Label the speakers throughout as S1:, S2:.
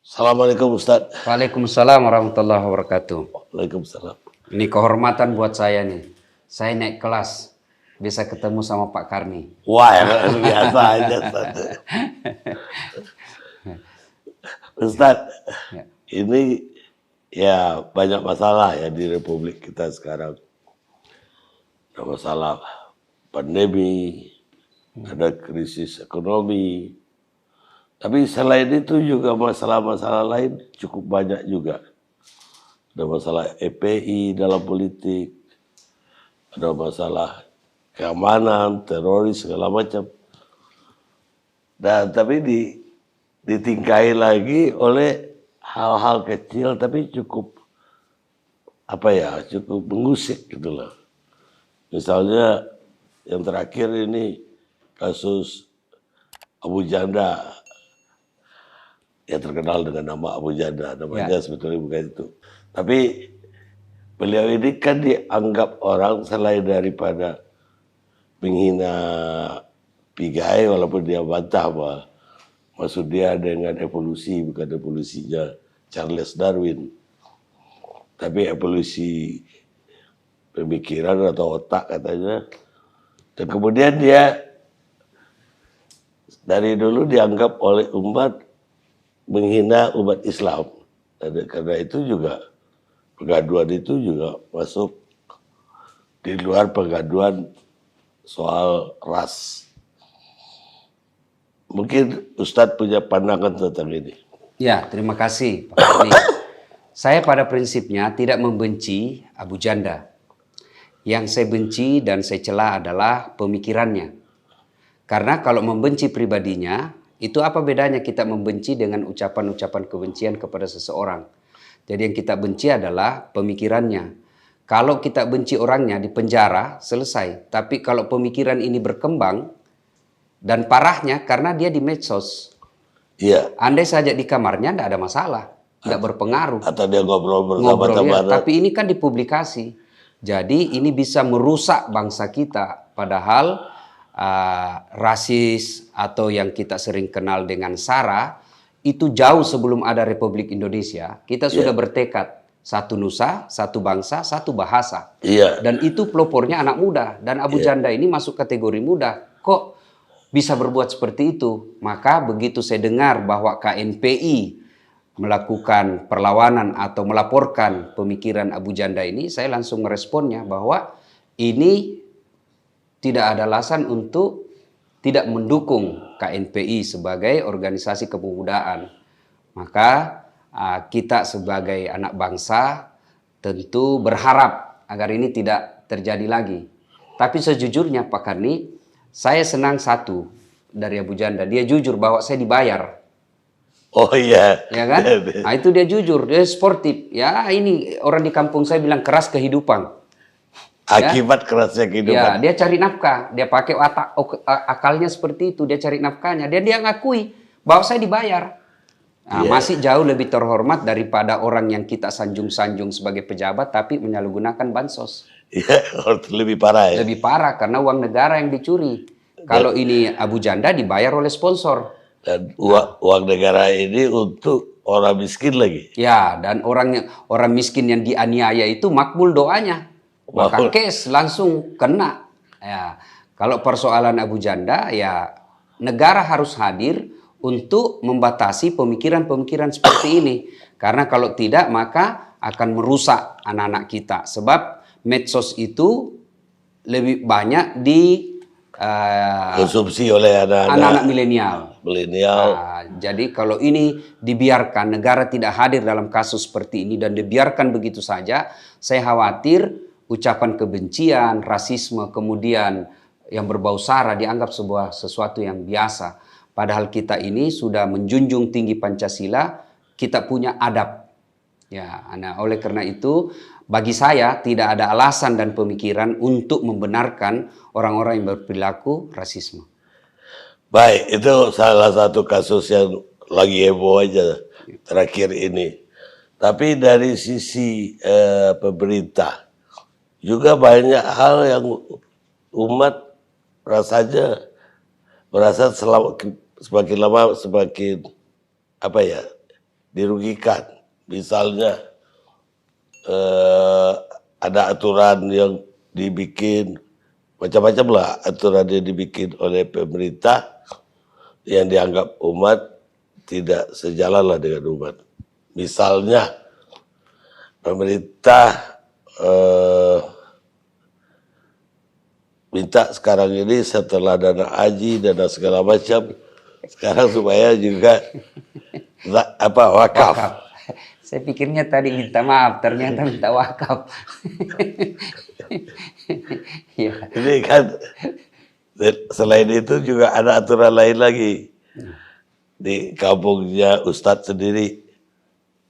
S1: Assalamualaikum Ustaz.
S2: Waalaikumsalam warahmatullahi wabarakatuh.
S1: Waalaikumsalam.
S2: Ini kehormatan buat saya nih. Saya naik kelas, bisa ketemu sama Pak Karni.
S1: Wah, yang biasa aja Ustaz. Ustaz,
S2: Ya.
S1: ini ya banyak masalah ya di Republik kita sekarang. Ada masalah pandemi, ada krisis ekonomi. Tapi selain itu juga masalah-masalah lain cukup banyak juga. Ada masalah EPI dalam politik, ada masalah keamanan, teroris, segala macam. Dan tapi ditingkai lagi oleh hal-hal kecil tapi cukup cukup mengusik gitu loh. Misalnya yang terakhir ini kasus Abu Janda, yang terkenal dengan nama Abu Janda, namanya sebetulnya bukan itu. Tapi beliau ini kan dianggap orang selain daripada menghina Pigai, walaupun dia bantah bahwa maksud dia dengan evolusi bukan evolusinya Charles Darwin, tapi evolusi pemikiran atau otak katanya. Dan kemudian dia dari dulu dianggap oleh umat menghina umat Islam. Dan karena itu juga pengaduan itu juga masuk di luar pengaduan soal ras. Mungkin Ustadz punya pandangan tentang ini.
S2: Ya, terima kasih Pak Karni. Saya pada prinsipnya tidak membenci Abu Janda. Yang saya benci dan saya cela adalah pemikirannya. Karena kalau membenci pribadinya, itu apa bedanya kita membenci dengan ucapan-ucapan kebencian kepada seseorang. Jadi yang kita benci adalah pemikirannya. Kalau kita benci orangnya di penjara, selesai. Tapi kalau pemikiran ini berkembang, dan parahnya karena dia di medsos.
S1: Iya.
S2: Andai saja di kamarnya tidak ada masalah, tidak berpengaruh.
S1: Atau dia ngobrol bersama-sama.
S2: Ya, tapi ini kan dipublikasi. Jadi ini bisa merusak bangsa kita. Padahal rasis atau yang kita sering kenal dengan SARA itu jauh sebelum ada Republik Indonesia. Kita sudah bertekad satu nusa, satu bangsa, satu bahasa. Dan itu pelopornya anak muda. Dan Abu Janda ini masuk kategori muda. Kok bisa berbuat seperti itu? Maka begitu saya dengar bahwa KNPI melakukan perlawanan atau melaporkan pemikiran Abu Janda ini, saya langsung meresponnya bahwa ini tidak ada alasan untuk tidak mendukung KNPI sebagai organisasi kepemudaan. Maka kita sebagai anak bangsa tentu berharap agar ini tidak terjadi lagi. Tapi sejujurnya Pak Karni, saya senang satu dari Abu Janda. Dia jujur bahwa saya dibayar.
S1: Oh iya.
S2: Ya kan? Nah itu dia jujur, dia sportif. Ya ini orang di kampung saya bilang keras kehidupan.
S1: Akibat kerasnya kehidupan.
S2: Ya, dia cari nafkah. Dia pakai akalnya seperti itu. Dia cari nafkahnya. Dia ngakui bahwa saya dibayar. Nah, masih jauh lebih terhormat daripada orang yang kita sanjung-sanjung sebagai pejabat tapi menyalahgunakan bansos.
S1: Iya, lebih parah ya.
S2: Lebih parah karena uang negara yang dicuri. Kalau ini Abu Janda dibayar oleh sponsor.
S1: Dan uang negara ini untuk orang miskin lagi.
S2: Ya, dan orang miskin yang dianiaya itu makbul doanya. Maka kes langsung kena. Ya, kalau persoalan Abu Janda, ya negara harus hadir untuk membatasi pemikiran-pemikiran seperti ini. Karena kalau tidak, maka akan merusak anak-anak kita. Sebab medsos itu lebih banyak
S1: konsumsi oleh
S2: anak-anak milenial.
S1: Jadi
S2: kalau ini dibiarkan, negara tidak hadir dalam kasus seperti ini dan dibiarkan begitu saja, saya khawatir ucapan kebencian, rasisme, kemudian yang berbau sara dianggap sesuatu yang biasa. Padahal kita ini sudah menjunjung tinggi Pancasila, kita punya adab. Ya, oleh karena itu, bagi saya tidak ada alasan dan pemikiran untuk membenarkan orang-orang yang berperilaku rasisme.
S1: Baik, itu salah satu kasus yang lagi heboh aja terakhir ini. Tapi dari sisi pemerintah, juga banyak hal yang umat merasa semakin lama semakin dirugikan. Misalnya ada aturan yang dibikin, macam-macam lah aturan yang dibikin oleh pemerintah yang dianggap umat tidak sejalan lah dengan umat. Misalnya pemerintah minta sekarang ini setelah dana haji, dana segala macam, sekarang supaya juga wakaf.
S2: Saya pikirnya tadi minta maaf, ternyata minta wakaf. Ya.
S1: Ini kan selain itu juga ada aturan lain lagi di kampungnya Ustadz sendiri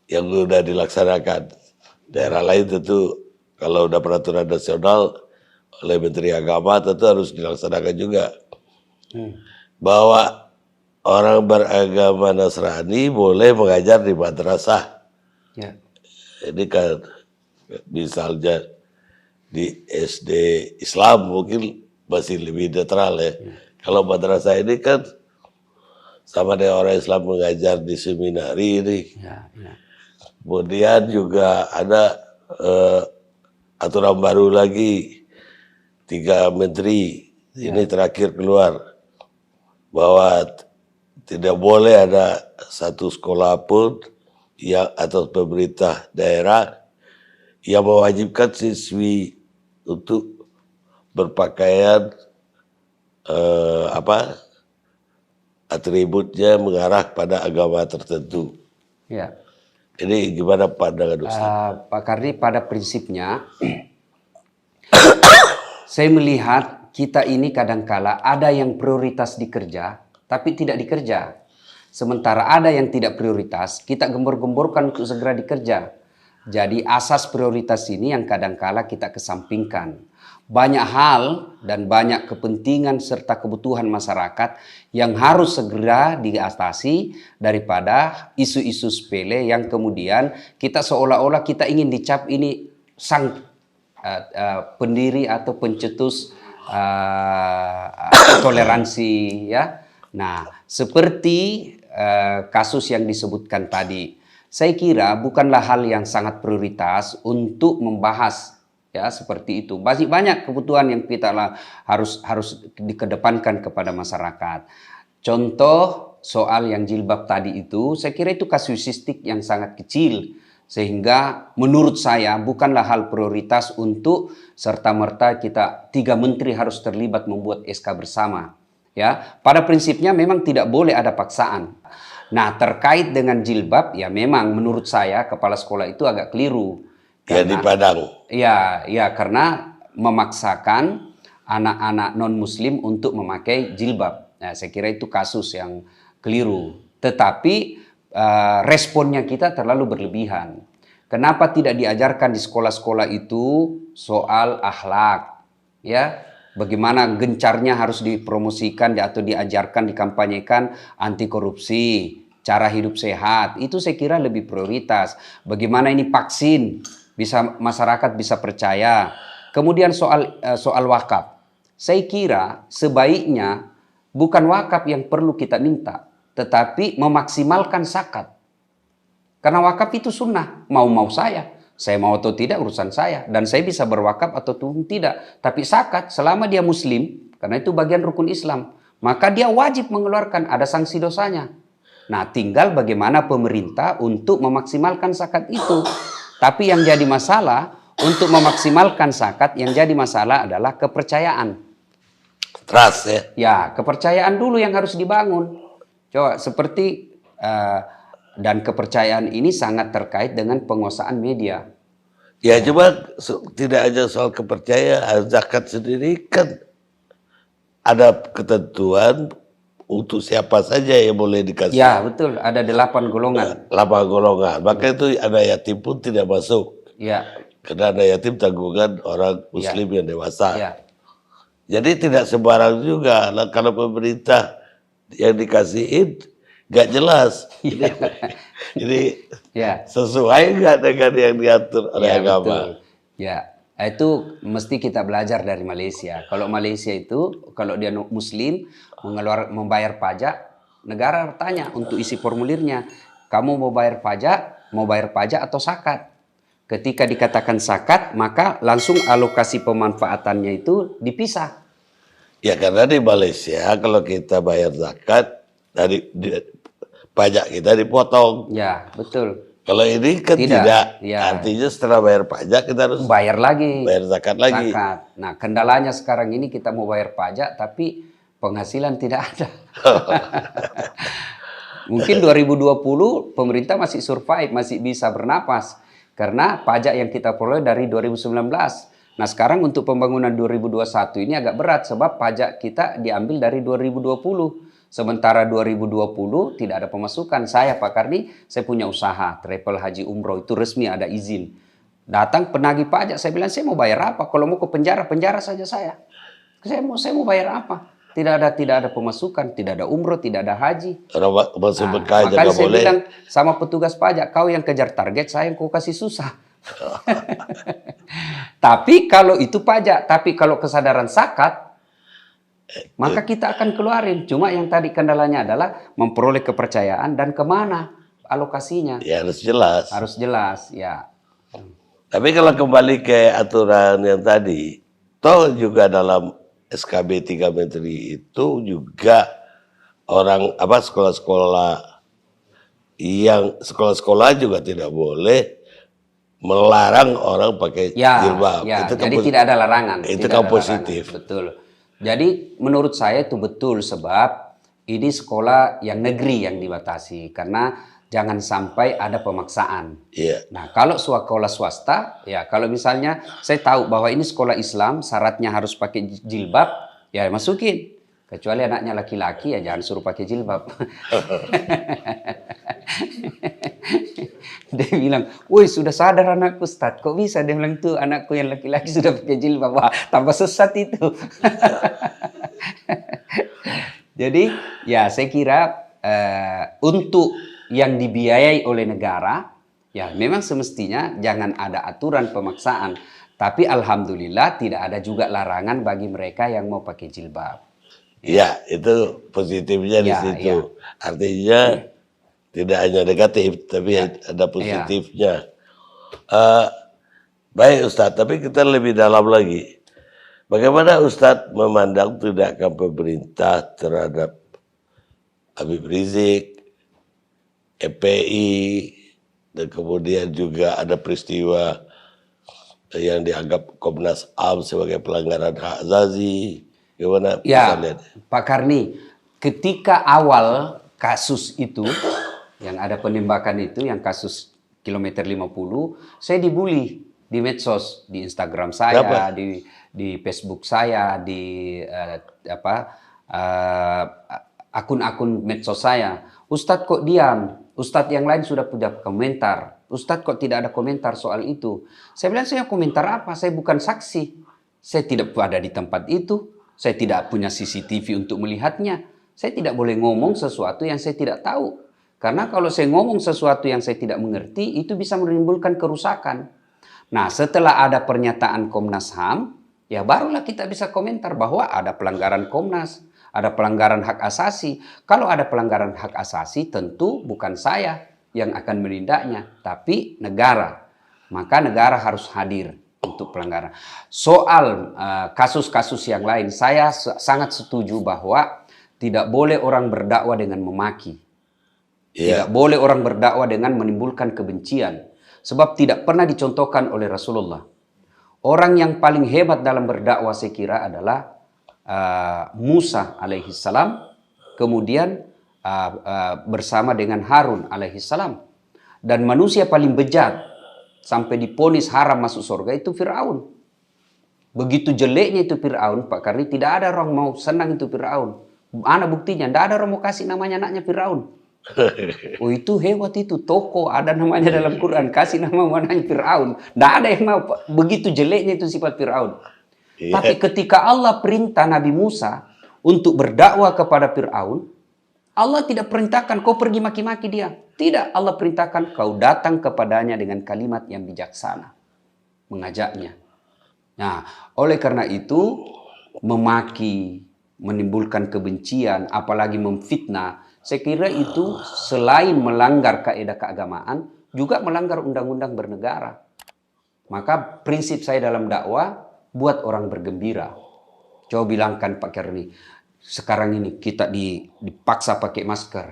S1: yang sudah dilaksanakan. Daerah lain tentu kalau udah peraturan nasional oleh Menteri Agama tentu harus dilaksanakan juga. Bahwa orang beragama Nasrani boleh mengajar di madrasah. Ya. Ini kan misalnya di SD Islam mungkin masih lebih netral ya. Kalau madrasah ini kan sama dengan orang Islam mengajar di seminari ini. Ya. Kemudian juga ada aturan baru lagi, 3 menteri ini terakhir keluar bahwa tidak boleh ada satu sekolah pun yang atau pemerintah daerah yang mewajibkan siswi untuk berpakaian atributnya mengarah pada agama tertentu. Ya. Ini gimana pandangan Ustaz?
S2: Pak Kardi, pada prinsipnya saya melihat kita ini kadangkala ada yang prioritas dikerja tapi tidak dikerja. Sementara ada yang tidak prioritas, kita gembor-gemborkan untuk segera dikerja. Jadi asas prioritas ini yang kadangkala kita kesampingkan. Banyak hal dan banyak kepentingan serta kebutuhan masyarakat yang harus segera diatasi daripada isu-isu sepele yang kemudian kita seolah-olah kita ingin dicap ini sang pendiri atau pencetus toleransi, ya. Nah, seperti kasus yang disebutkan tadi, saya kira bukanlah hal yang sangat prioritas untuk membahas, ya, seperti itu. Masih banyak kebutuhan yang kita harus dikedepankan kepada masyarakat. Contoh soal yang jilbab tadi itu, saya kira itu kasuistik yang sangat kecil, sehingga menurut saya bukanlah hal prioritas untuk serta-merta kita 3 menteri harus terlibat membuat SK bersama. Ya, pada prinsipnya memang tidak boleh ada paksaan. Nah, terkait dengan jilbab, ya memang menurut saya kepala sekolah itu agak keliru.
S1: Ya, di Padang.
S2: Ya, karena memaksakan anak-anak non-muslim untuk memakai jilbab. Nah, saya kira itu kasus yang keliru. Tetapi responnya kita terlalu berlebihan. Kenapa tidak diajarkan di sekolah-sekolah itu soal akhlak? Ya, bagaimana gencarnya harus dipromosikan atau diajarkan, dikampanyekan anti korupsi, cara hidup sehat. Itu saya kira lebih prioritas. Bagaimana ini vaksin bisa masyarakat bisa percaya. Kemudian soal wakaf. Saya kira sebaiknya bukan wakaf yang perlu kita minta, tetapi memaksimalkan zakat. Karena wakaf itu sunnah, mau saya mau atau tidak urusan saya, dan saya bisa berwakaf atau tidak. Tapi zakat selama dia muslim, karena itu bagian rukun Islam, maka dia wajib mengeluarkan, ada sanksi dosanya. Nah, tinggal bagaimana pemerintah untuk memaksimalkan zakat itu. Tapi yang jadi masalah untuk memaksimalkan zakat, yang jadi masalah adalah kepercayaan.
S1: Trust, ya.
S2: Ya, kepercayaan dulu yang harus dibangun. Coba seperti dan kepercayaan ini sangat terkait dengan penguasaan media.
S1: Ya, cuma tidak aja soal kepercayaan, zakat sendiri kan ada ketentuan untuk siapa saja yang boleh dikasih.
S2: Ya, betul, ada 8 golongan.
S1: 8 golongan, maka itu anak yatim pun tidak masuk.
S2: Ya.
S1: Karena anak yatim tanggungan orang muslim yang dewasa.
S2: Ya.
S1: Jadi tidak sembarang juga. Nah, kalau pemerintah yang dikasihin nggak jelas. Jadi sesuai nggak dengan yang diatur oleh agama?
S2: Betul. Ya, itu mesti kita belajar dari Malaysia. Kalau Malaysia itu, kalau dia muslim membayar pajak, negara tanya untuk isi formulirnya. kamu mau bayar pajak atau zakat. Ketika dikatakan zakat, maka langsung alokasi pemanfaatannya itu dipisah.
S1: Ya karena di Malaysia kalau kita bayar zakat pajak kita dipotong.
S2: Ya, betul.
S1: Kalau ini kan tidak.
S2: Ya.
S1: Artinya setelah bayar pajak kita harus
S2: bayar lagi.
S1: Bayar zakat lagi.
S2: Nah, kendalanya sekarang ini kita mau bayar pajak tapi penghasilan tidak ada. Mungkin 2020 pemerintah masih survive, masih bisa bernapas. Karena pajak yang kita peroleh dari 2019. Nah sekarang untuk pembangunan 2021 ini agak berat sebab pajak kita diambil dari 2020. Sementara 2020 tidak ada pemasukan. Saya Pak Karni, saya punya usaha travel haji umroh itu resmi ada izin. Datang penagih pajak, saya bilang saya mau bayar apa? Kalau mau ke penjara, penjara saja saya. Saya mau bayar apa? Tidak ada pemasukan, tidak ada umroh, tidak ada haji. Makanya saya bilang sama petugas pajak, kau yang kejar target, saya yang kau kasih susah. Tapi kalau itu pajak, tapi kalau kesadaran zakat, maka kita akan keluarin. Cuma yang tadi kendalanya adalah memperoleh kepercayaan dan kemana alokasinya.
S1: Ya harus jelas.
S2: Harus jelas, ya.
S1: Tapi kalau kembali ke aturan yang tadi, toh juga dalam SKB 3 Menteri itu juga sekolah-sekolah juga tidak boleh melarang orang pakai jilbab.
S2: Ya, itu jadi tidak ada larangan.
S1: Itu kan positif.
S2: Betul. Jadi menurut saya itu betul sebab ini sekolah yang negeri yang dibatasi karena jangan sampai ada pemaksaan.
S1: Yeah.
S2: Nah, kalau sekolah swasta, ya kalau misalnya saya tahu bahwa ini sekolah Islam, syaratnya harus pakai jilbab, ya masukin. Kecuali anaknya laki-laki, ya jangan suruh pakai jilbab. Dia bilang, woi sudah sadar anakku Ustaz, kok bisa? Dia bilang tuh anakku yang laki-laki sudah pakai jilbab. Wah, tambah sesat itu. Jadi, ya saya kira untuk yang dibiayai oleh negara, ya memang semestinya jangan ada aturan pemaksaan. Tapi alhamdulillah tidak ada juga larangan bagi mereka yang mau pakai jilbab.
S1: Ya, itu positifnya di situ. Artinya tidak hanya negatif, tapi ada positifnya. Baik Ustadz, tapi kita lebih dalam lagi. Bagaimana Ustadz memandang tindakan pemerintah terhadap Habib Rizik, FPI, dan kemudian juga ada peristiwa yang dianggap Komnas HAM sebagai pelanggaran hak asasi. Gimana
S2: ya,
S1: lihat?
S2: Pak Karni, ketika awal kasus itu, yang ada penembakan itu, yang kasus kilometer 50, saya dibully di medsos, di Instagram saya, di Facebook saya, di akun-akun medsos saya. Ustadz kok diam? Ustadz yang lain sudah punya komentar. Ustadz kok tidak ada komentar soal itu? Saya bilang saya komentar apa? Saya bukan saksi. Saya tidak ada di tempat itu. Saya tidak punya CCTV untuk melihatnya. Saya tidak boleh ngomong sesuatu yang saya tidak tahu. Karena kalau saya ngomong sesuatu yang saya tidak mengerti, itu bisa menimbulkan kerusakan. Nah, setelah ada pernyataan Komnas HAM, ya barulah kita bisa komentar bahwa ada pelanggaran Komnas. Ada pelanggaran hak asasi. Kalau ada pelanggaran hak asasi, tentu bukan saya yang akan menindaknya, tapi negara. Maka negara harus hadir untuk pelanggaran. Soal kasus-kasus yang lain, saya sangat setuju bahwa tidak boleh orang berdakwah dengan memaki. Tidak boleh orang berdakwah dengan menimbulkan kebencian. Sebab tidak pernah dicontohkan oleh Rasulullah. Orang yang paling hebat dalam berdakwah saya kira adalah Musa alaihissalam, kemudian bersama dengan Harun alaihissalam. Dan manusia paling bejat sampai diponis haram masuk surga itu Fir'aun. Begitu jeleknya itu Fir'aun, Pak Karni, tidak ada orang mau senang itu Fir'aun. Mana buktinya? Tidak ada orang mau kasih namanya anaknya Fir'aun. Oh itu hebat itu, tokoh ada namanya dalam Quran, kasih nama anaknya Fir'aun. Tidak ada yang mau, begitu jeleknya itu sifat Fir'aun. Tapi ketika Allah perintah Nabi Musa untuk berdakwah kepada Fir'aun, Allah tidak perintahkan kau pergi maki-maki dia. Tidak, Allah perintahkan kau datang kepadanya dengan kalimat yang bijaksana. Mengajaknya. Nah, oleh karena itu, memaki, menimbulkan kebencian, apalagi memfitnah, Saya kira itu selain melanggar kaidah keagamaan, juga melanggar undang-undang bernegara. Maka prinsip saya dalam dakwah, buat orang bergembira. Coba bilangkan Pak Kerni, sekarang ini kita dipaksa pakai masker.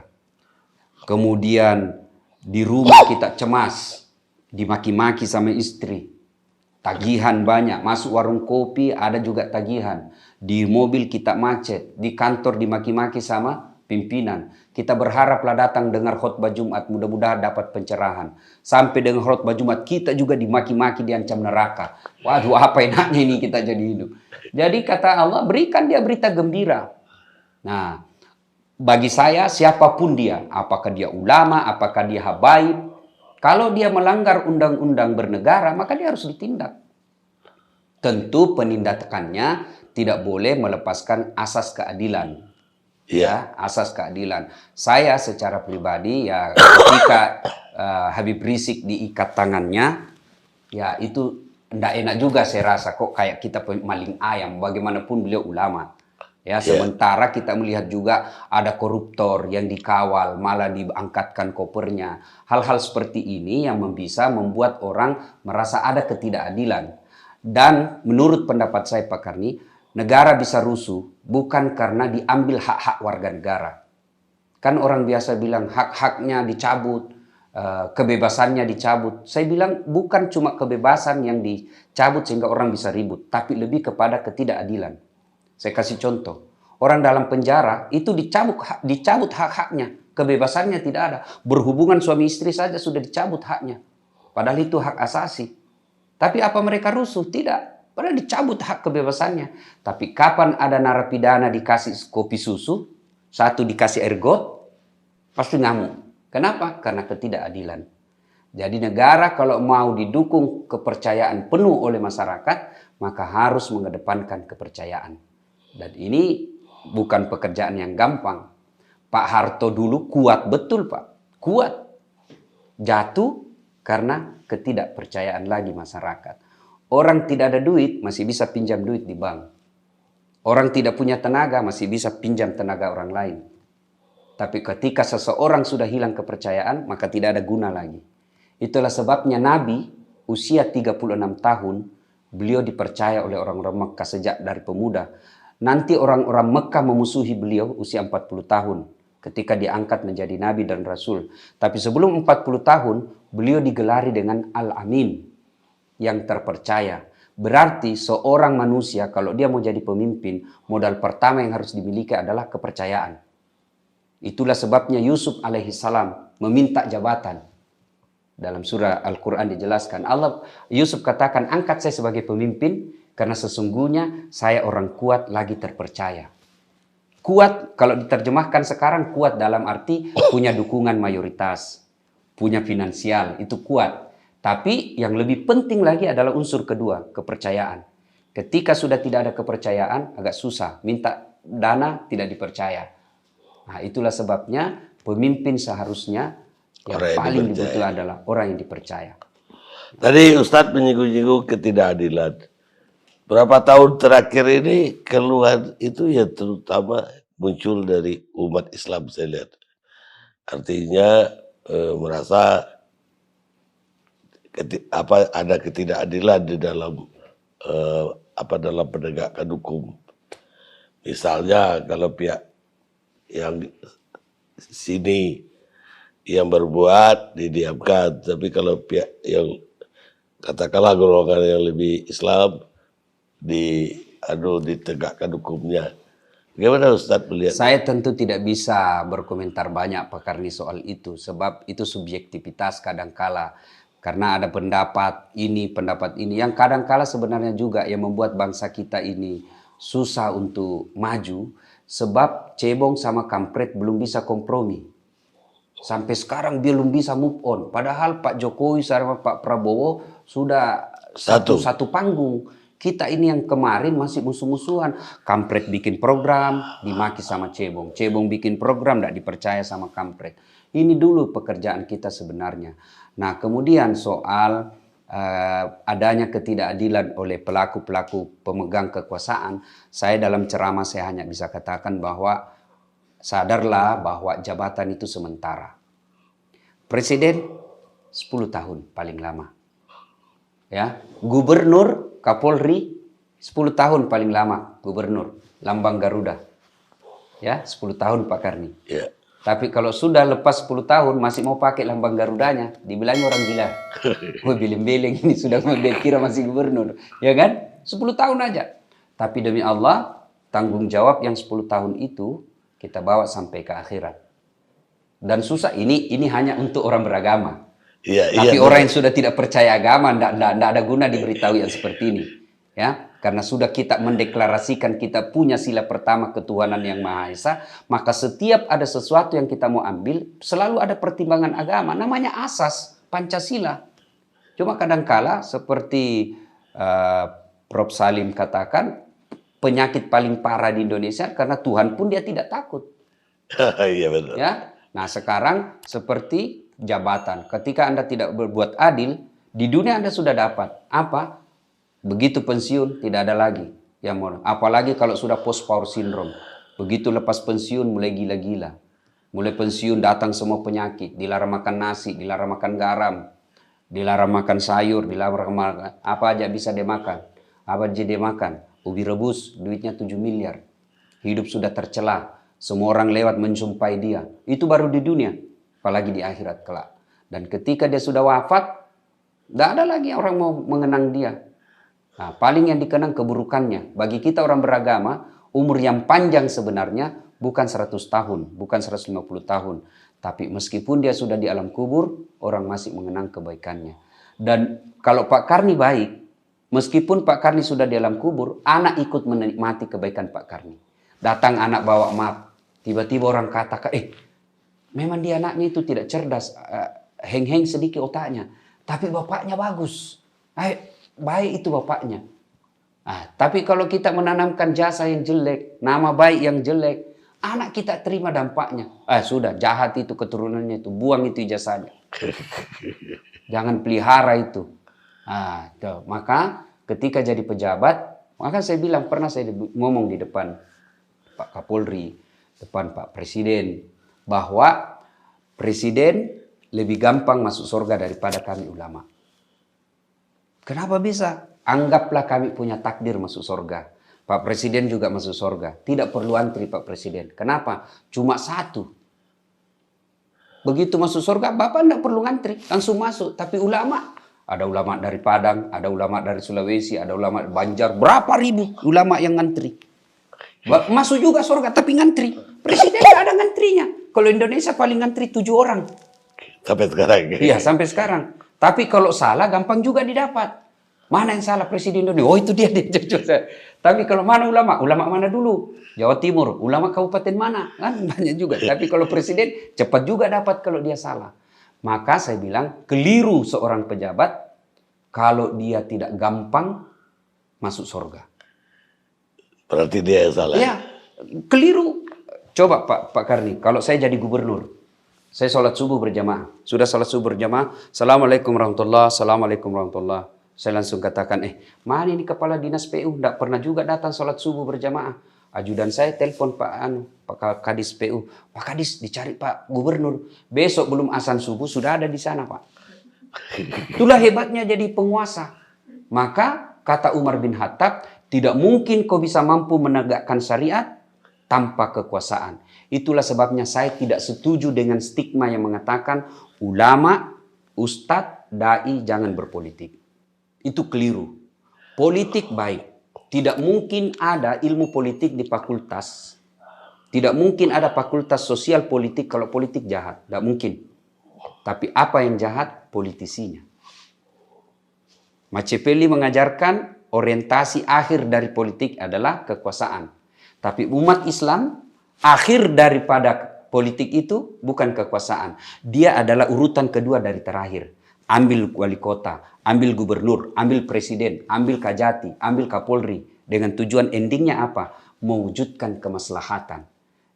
S2: Kemudian di rumah kita cemas, dimaki-maki sama istri. Tagihan banyak, masuk warung kopi ada juga tagihan. Di mobil kita macet, di kantor dimaki-maki sama pimpinan. Kita berharaplah datang dengar khotbah Jumat, mudah-mudahan dapat pencerahan. Sampai dengan khotbah Jumat kita juga dimaki-maki, diancam neraka. Waduh, apa enaknya ini kita jadi hidup. Jadi kata Allah, berikan dia berita gembira. Nah, bagi saya siapapun dia, apakah dia ulama, apakah dia habaib, kalau dia melanggar undang-undang bernegara, maka dia harus ditindak. Tentu penindakannya tidak boleh melepaskan asas keadilan. Ya, asas keadilan. Saya secara pribadi ya ketika Habib Rizik diikat tangannya, ya itu tidak enak juga saya rasa, kok kayak kita maling ayam, bagaimanapun beliau ulama. Ya, sementara kita melihat juga ada koruptor yang dikawal, malah diangkatkan kopernya. Hal-hal seperti ini yang bisa membuat orang merasa ada ketidakadilan. Dan menurut pendapat saya Pak Karni, negara bisa rusuh bukan karena diambil hak-hak warga negara. Kan orang biasa bilang hak-haknya dicabut, kebebasannya dicabut. Saya bilang bukan cuma kebebasan yang dicabut sehingga orang bisa ribut, tapi lebih kepada ketidakadilan. Saya kasih contoh, orang dalam penjara itu dicabut hak-haknya, kebebasannya tidak ada. Berhubungan suami istri saja sudah dicabut haknya, padahal itu hak asasi. Tapi apa mereka rusuh? Tidak, padahal dicabut hak kebebasannya. Tapi kapan ada narapidana dikasih kopi susu, satu dikasih air got, pasti ngamuk. Kenapa? Karena ketidakadilan. Jadi negara kalau mau didukung kepercayaan penuh oleh masyarakat, maka harus mengedepankan kepercayaan. Dan ini bukan pekerjaan yang gampang. Pak Harto dulu kuat betul Pak. Kuat. Jatuh karena ketidakpercayaan lagi masyarakat. Orang tidak ada duit masih bisa pinjam duit di bank. Orang tidak punya tenaga masih bisa pinjam tenaga orang lain. Tapi ketika seseorang sudah hilang kepercayaan maka tidak ada guna lagi. Itulah sebabnya Nabi usia 36 tahun beliau dipercaya oleh orang-orang Mekah sejak dari pemuda. Nanti orang-orang Mekah memusuhi beliau usia 40 tahun ketika diangkat menjadi Nabi dan Rasul. Tapi sebelum 40 tahun, beliau digelari dengan Al-Amin, yang terpercaya. Berarti seorang manusia kalau dia mau jadi pemimpin, modal pertama yang harus dimiliki adalah kepercayaan. Itulah sebabnya Yusuf alaihissalam meminta jabatan. Dalam surah Al-Quran dijelaskan, Yusuf katakan, angkat saya sebagai pemimpin, karena sesungguhnya saya orang kuat lagi terpercaya. Kuat kalau diterjemahkan sekarang kuat dalam arti punya dukungan mayoritas, punya finansial, itu kuat. Tapi yang lebih penting lagi adalah unsur kedua, kepercayaan. Ketika sudah tidak ada kepercayaan, agak susah. Minta dana tidak dipercaya. Nah, itulah sebabnya pemimpin seharusnya yang paling dibutuhkan adalah orang yang dipercaya.
S1: Tadi Ustadz menyinggung-nyinggung ketidakadilan. Berapa tahun terakhir ini keluhan itu ya terutama muncul dari umat Islam saya lihat. Artinya merasa ada ketidakadilan di dalam dalam penegakan hukum. Misalnya kalau pihak yang sini yang berbuat didiamkan, tapi kalau pihak yang katakanlah golongan yang lebih Islam ditegakkan hukumnya. Bagaimana Ustadz melihat?
S2: Saya tentu tidak bisa berkomentar banyak Pak Karni soal itu, sebab itu subjektivitas kadangkala. Karena ada pendapat ini yang kadangkala sebenarnya juga yang membuat bangsa kita ini susah untuk maju, sebab cebong sama kampret belum bisa kompromi. Sampai sekarang belum bisa move on. Padahal Pak Jokowi sama Pak Prabowo sudah satu panggung. Kita ini yang kemarin masih musuh-musuhan. Kampret bikin program, dimaki sama cebong. Cebong bikin program, tidak dipercaya sama kampret. Ini dulu pekerjaan kita sebenarnya. Nah, kemudian soal adanya ketidakadilan oleh pelaku-pelaku pemegang kekuasaan, saya dalam ceramah saya hanya bisa katakan bahwa sadarlah bahwa jabatan itu sementara. Presiden 10 tahun paling lama. Ya, gubernur, Kapolri 10 tahun paling lama gubernur, lambang Garuda. Ya, 10 tahun Pak Karni.
S1: Ya.
S2: Tapi kalau sudah lepas 10 tahun masih mau pakai lambang Garudanya, dibilang orang gila. Oh, bileng-bileng ini sudah kira masih gubernur. Ya kan? 10 tahun aja. Tapi demi Allah, tanggung jawab yang 10 tahun itu kita bawa sampai ke akhirat. Dan susah, ini hanya untuk orang beragama.
S1: Iya,
S2: Tapi
S1: iya,
S2: orang yang sudah tidak percaya agama, tidak ada guna diberitahu yang seperti ini. Ya, karena sudah kita mendeklarasikan kita punya sila pertama ketuhanan yang Maha Esa, maka setiap ada sesuatu yang kita mau ambil, selalu ada pertimbangan agama, namanya asas Pancasila. Cuma kadangkala seperti Prof. Salim katakan, penyakit paling parah di Indonesia karena Tuhan pun dia tidak takut.
S1: Iya betul.
S2: Ya, nah sekarang seperti jabatan, ketika Anda tidak berbuat adil, di dunia Anda sudah dapat apa? Begitu pensiun tidak ada lagi yang mau. Apalagi kalau sudah post power syndrome. Begitu lepas pensiun mulai gila-gila. Mulai pensiun datang semua penyakit, dilarang makan nasi, dilarang makan garam, dilarang makan sayur, dilarang makan apa aja bisa dia makan. Apa aja dia makan? Ubi rebus, duitnya 7 miliar. Hidup sudah tercela. Semua orang lewat menjumpai dia. Itu baru di dunia, apalagi di akhirat kelak. Dan ketika dia sudah wafat, tidak ada lagi orang mau mengenang dia. Nah, paling yang dikenang keburukannya. Bagi kita orang beragama, umur yang panjang sebenarnya bukan 100 tahun, bukan 150 tahun. Tapi meskipun dia sudah di alam kubur, orang masih mengenang kebaikannya. Dan kalau Pak Karni baik, meskipun Pak Karni sudah di alam kubur, anak ikut menikmati kebaikan Pak Karni. Datang anak bawa map, tiba-tiba orang katakan, memang dia anaknya itu tidak cerdas, heng-heng sedikit otaknya. Tapi bapaknya bagus. Baik itu bapaknya. Tapi kalau kita menanamkan jasa yang jelek, nama baik yang jelek, anak kita terima dampaknya. Sudah, jahat itu keturunannya itu, buang itu ijazahnya. Jangan pelihara itu. Maka ketika jadi pejabat, maka saya bilang, pernah saya ngomong di depan Pak Kapolri, depan Pak Presiden, bahwa Presiden lebih gampang masuk surga daripada kami ulama. Kenapa bisa? Anggaplah kami punya takdir masuk surga. Pak Presiden juga masuk surga. Tidak perlu antri Pak Presiden. Kenapa? Cuma satu. Begitu masuk surga, Bapak tidak perlu antri. Langsung masuk. Tapi ulama, ada ulama dari Padang, ada ulama dari Sulawesi, ada ulama Banjar. Berapa ribu ulama yang ngantri. Masuk juga surga, tapi ngantri. Presiden tidak ada ngantrinya. Kalau Indonesia paling ngantri 7 orang.
S1: Sampai sekarang.
S2: Iya, sampai sekarang. Tapi kalau salah gampang juga didapat. Mana yang salah Presiden Indonesia? Oh itu dia. Tapi kalau mana ulama? Ulama mana dulu? Jawa Timur. Ulama kabupaten mana? Kan banyak juga. Tapi kalau Presiden cepat juga dapat kalau dia salah. Maka saya bilang keliru seorang pejabat kalau dia tidak gampang masuk surga.
S1: Berarti dia yang salah.
S2: Iya, keliru. Coba Pak Karni, kalau saya jadi gubernur. Saya sholat subuh berjamaah. Sudah sholat subuh berjamaah. Assalamualaikum warahmatullahi wabarakatuh. Assalamualaikum warahmatullahi wabarakatuh. Saya langsung katakan, mana ini kepala dinas PU? Tidak pernah juga datang sholat subuh berjamaah. Ajudan saya telepon Pak Kadis PU. Pak Kadis dicari Pak Gubernur. Besok belum azan subuh sudah ada di sana Pak. Itulah hebatnya jadi penguasa. Maka kata Umar bin Khattab, tidak mungkin kau bisa mampu menegakkan syariat tanpa kekuasaan. Itulah sebabnya saya tidak setuju dengan stigma yang mengatakan ulama, ustadz, dai jangan berpolitik. Itu keliru. Politik baik. Tidak mungkin ada ilmu politik di fakultas. Tidak mungkin ada fakultas sosial politik kalau politik jahat. Tidak mungkin. Tapi apa yang jahat? Politisinya. Machiavelli mengajarkan orientasi akhir dari politik adalah kekuasaan. Tapi umat Islam, akhir daripada politik itu bukan kekuasaan. Dia adalah urutan kedua dari terakhir. Ambil wali kota, ambil gubernur, ambil presiden, ambil kajati, ambil kapolri. Dengan tujuan endingnya apa? Mewujudkan kemaslahatan.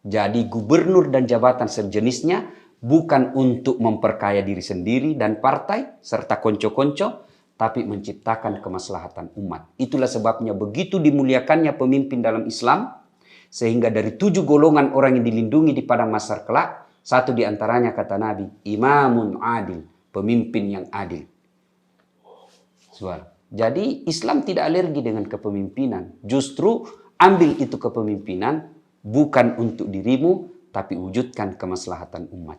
S2: Jadi gubernur dan jabatan sejenisnya bukan untuk memperkaya diri sendiri dan partai serta konco-konco, tapi menciptakan kemaslahatan umat. Itulah sebabnya begitu dimuliakannya pemimpin dalam Islam, Sehingga dari 7 golongan orang yang dilindungi di padang mahsyar kelak, satu di antaranya kata Nabi, imamun adil, pemimpin yang adil. Jadi Islam tidak alergi dengan kepemimpinan. Justru ambil itu kepemimpinan bukan untuk dirimu, tapi wujudkan kemaslahatan umat.